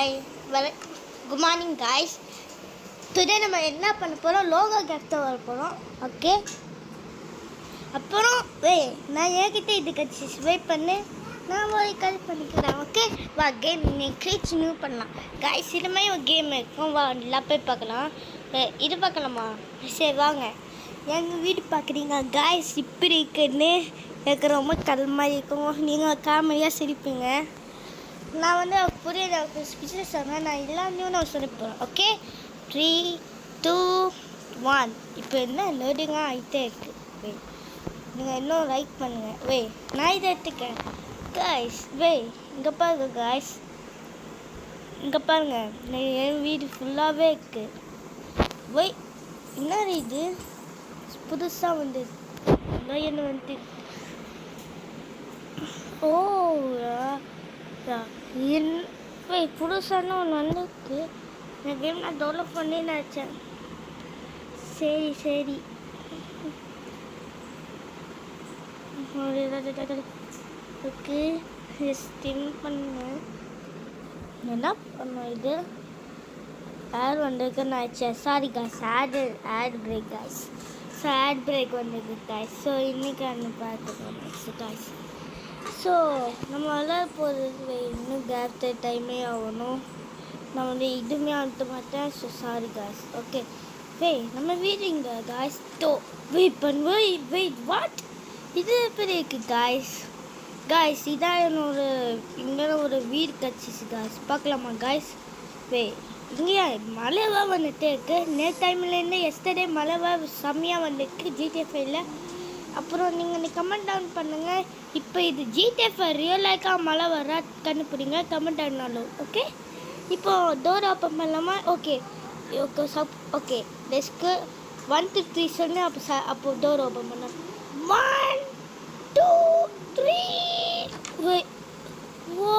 Hi good morning guys. Today நம்ம என்ன பண்ண போகிறோம், லோகோ கேப்ட வர போகிறோம். ஓகே, அப்புறம் நான் என்கிட்ட இது கட்சி வெயிட் பண்ணு, நான் ஒரு கால் பண்ணிக்கிறேன். ஓகே வா, கேம் கிரியேட் நியூ பண்ணலாம் காய்ஸ். இதுமாதிரி ஒரு கேம் இருக்கும், வா எல்லாம் போய் பார்க்கலாம். இது பார்க்கலாமா? சரி வாங்க. எங்கள் வீடு பார்க்குறீங்க காய்ஸ், இப்படி இருக்குன்னு எனக்கு ரொம்ப கல்மாதிரி இருக்கும். நீங்கள் காமெடியாக சிரிப்பீங்க. நான் வந்து புரியுது ஸ்பீச்சில் சொன்னேன், நான் எல்லாமே நான் சொல்ல போகிறேன். ஓகே 3, 2, 1. இப்போ என்ன லோடிங்காக ஆகிட்டே இருக்குது. நீங்கள் இன்னும் லைக் பண்ணுங்கள். நான் இதை எடுத்துக்கேன் காய்ஸ். இங்கே பாருங்க காய்ஸ், இங்கே பாருங்கள், என் வீடு ஃபுல்லாகவே இருக்குது. என்ன இது புதுசாக வந்து என்ன வந்து புதுசான ஒன்று வந்துருக்கு. இந்த கேம் நான் டெவலப் பண்ணி நினச்சேன். சரி ஓகே ஸ்டிம் பண்ண என்ன பண்ணோம். இது ஆட் வந்திருக்குன்னு நினச்சேன். Sorry guys, ad break guys. So ad break வந்திருக்கு காய்ஸ். ஸோ இன்றைக்கி அந்த பார்த்துக்கோங்க நெக்ஸ்ட் காய்ஸ். ஸோ நம்ம விளையாட போகிறது இன்னும் கேப்ட டைமே ஆகணும். நான் வந்து இதுவுமே அழுத்த மாட்டேன். So sorry guys. ஓகே நம்ம வீடு இங்கே காய்ஸ். வெயிட் வாட், இது எப்படி இருக்குது காய்ஸ். இதான் என்னோட இங்கே ஒரு வீடு கட்சிச்சு காய்ஸ். பார்க்கலாமா காய்ஸ்? இங்கேயா மழைவாக வந்துட்டே இருக்குது. நேற்று டைம்லேருந்து எஸ்டர்டே மழைவாக செம்மையாக வந்துருக்கு GTA5ல. அப்புறம் நீங்கள் கமெண்ட் டவுன் பண்ணுங்கள். இப்போ இது GTA5 ரியல் லைக்காக மழை வர கண்டுபிடிங்க கமெண்ட் டவுன்னாலும். ஓகே, இப்போது டோர் ஓப்பன் பண்ணலாமா? ஓகே டெஸ்க்கு 1 to 3 சொல்லி அப்போ டோர் ஓப்பன் பண்ண 1 2 3. ஓ,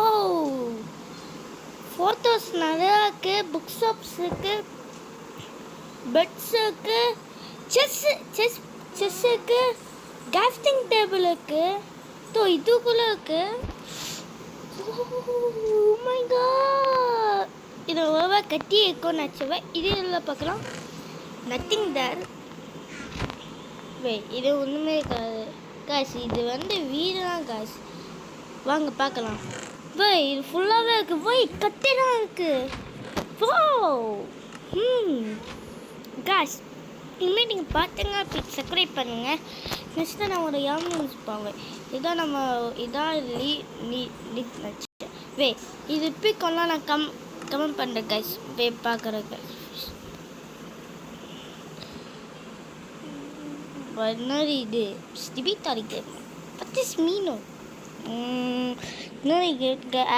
ஃபோட்டோஸ் நிறையா இருக்குது, புக் ஷாப்ஸ் இருக்குது, பெட்ஸ் இருக்குது, செஸ் இருக்குது, கிராஃப்டிங் டேபிள் இருக்குது, இதுக்குள்ளே இருக்குது. ஓ மை காட், இது ரொம்ப கட்டி இருக்கும்னு நினச்சவன். இது எல்லாம் பார்க்கலாம், நத்திங் தேர். இது ஒன்றுமே இருக்காது காசு. இது வந்து வீடு தான் காசு. வாங்க பார்க்கலாம். இது ஃபுல்லாகவே இருக்குது. கட்டிலாம் இருக்குது. காஸ், இனிமேல் நீங்கள் பார்த்தீங்கன்னா ப்ளீஸ் சப்ஸ்கிரைப் பண்ணுங்கள். நெக்ஸ்ட்டு நான் ஒரு நியூஸ் போவேன். இதான் லிங்க் வச்சுட்டேன். இது பிக்கெல்லாம் நான் கமெண்ட் பண்ணுறேன் கைஸ். பார்க்குறேங்க. என்னது இது ஸ்டிபித்தாரிக்கு 10 மீனும் இன்னும்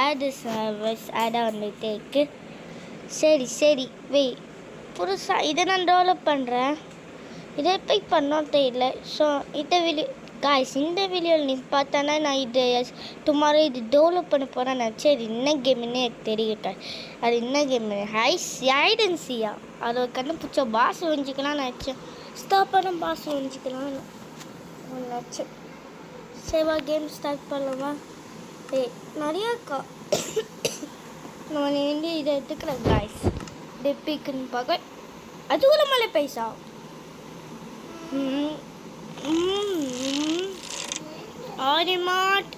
ஆடு சர்வஸ் ஆடாக வந்துகிட்டே இருக்கு. சரி புதுசாக இதை நான் டெவலப் பண்ணுறேன். இதை போய் பண்ணோம் தெரியல. ஸோ இந்த வீடியோவில் நீ பார்த்தானா நான் இது டுமாரோ இது டெவலப் பண்ண போகிறேன் நினச்சேன். இது என்ன கேமுன்னு எனக்கு தெரியட்டேன். அது என்ன கேம் ஹைடன்சியா? அதை கண்டுபிடிச்ச பாஸ் வஞ்சிக்கலாம் நினச்சேன். ஸ்டாப் பண்ண பாஸ் வஞ்சிக்கலாம்னு நினச்சேன். சேவா கேம் ஸ்டார்ட் பண்ணலாமா? நிறையா இருக்கா. நான் வந்து இதை எடுத்துக்கிறேன் காய்ஸ். டெப்பிக்குன்னு பார்க்க அதுக்குள்ள மழை பைசா. ஆரிமாட்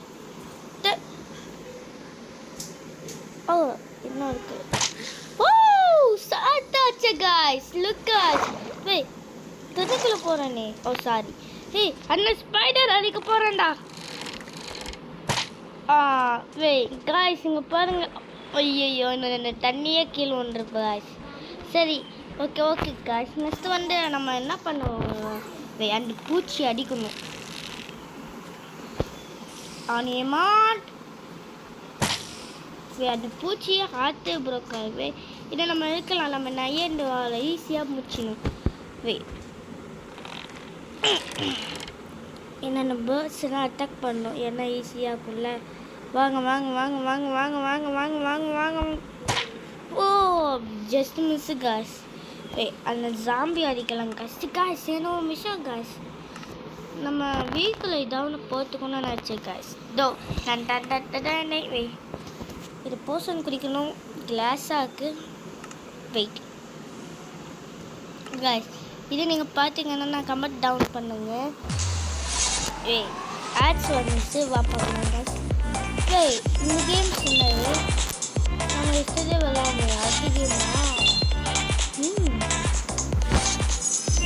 என்ன இருக்கு? சாத்தாச்சு காய்ஸ். லுக்காஸ் துதுக்குள்ள போறானே. சாரி. அண்ணன் ஸ்பைடர் அடிக்க போறேன்டா. காய்ஸ் இங்கே பாருங்க. ஐயோ, இந்த தண்ணியே கீழே வந்துருக்கு காய்ஸ். சரி ஓகே காய்ஸ். நெக்ஸ்ட் வந்து நம்ம என்ன பண்ணுவோம், அந்த பூச்சி அடிக்கணும். அந்த பூச்சியை ஆற்று புரோக்காகவே இதை நம்ம இருக்கலாம். நம்ம நையண்டு வாழை ஈஸியாக முடிச்சிடணும். என்னென்ன பேர்ட்ஸ்லாம் அட்டாக் பண்ணணும், என்ன ஈஸியாக இருக்கும்ல. வாங்க. ஓ ஜஸ்ட் மிஸ் காய்ஸ். அந்த ஜாம்பி அடிக்கலாம் காய்ஸ். ஏன்னா மிஷம் காய்ஸ். நம்ம வீட்டில் ஏதாவது போட்டுக்கணும்னு நினச்சேன் guys. Done done done done. இது போஷன் குடிக்கணும். கிளாஸாக இருக்குது. வெயிட் கைஸ், இது நீங்கள் பார்த்தீங்கன்னா நான் கமெண்ட் டவுன் பண்ணுங்க. ஆட்ஸ் வந்துச்சு பார்ப்பாங்க கைஸ். இந்த கேம் சொன்னது நம்ம இஷ்டத்தே விளையாடுங்க. அது கேமா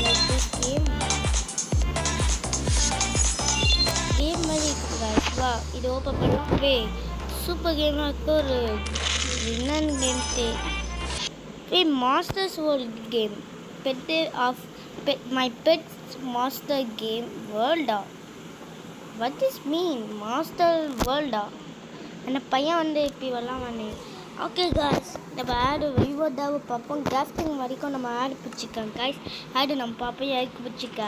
லைக் திஸ் கேம் மாதிரி இருக்குது கைஸ். வா இது ஓப்பன் பண்ணலாம். சூப்பர் கேமாக இருக்குது. ஒரு என்னன்னு game masters world game. Bet of my bets master game வேர்ல்டா. வாட் இஸ் மீன் மாஸ்டர் வேர்ல்டா? அந்த பையன் வந்து இப்படி வரலாம் வந்தேன். ஓகே காய்ஸ், நம்ம ஆடு விவோதாவை பார்ப்போம். கிராஃப்டிங் வரைக்கும் நம்ம ஆடு பிடிச்சிக்கோங்க காய்ஸ். ஆடு நம்ம பார்ப்போம். யாருக்கு பிடிச்சிக்க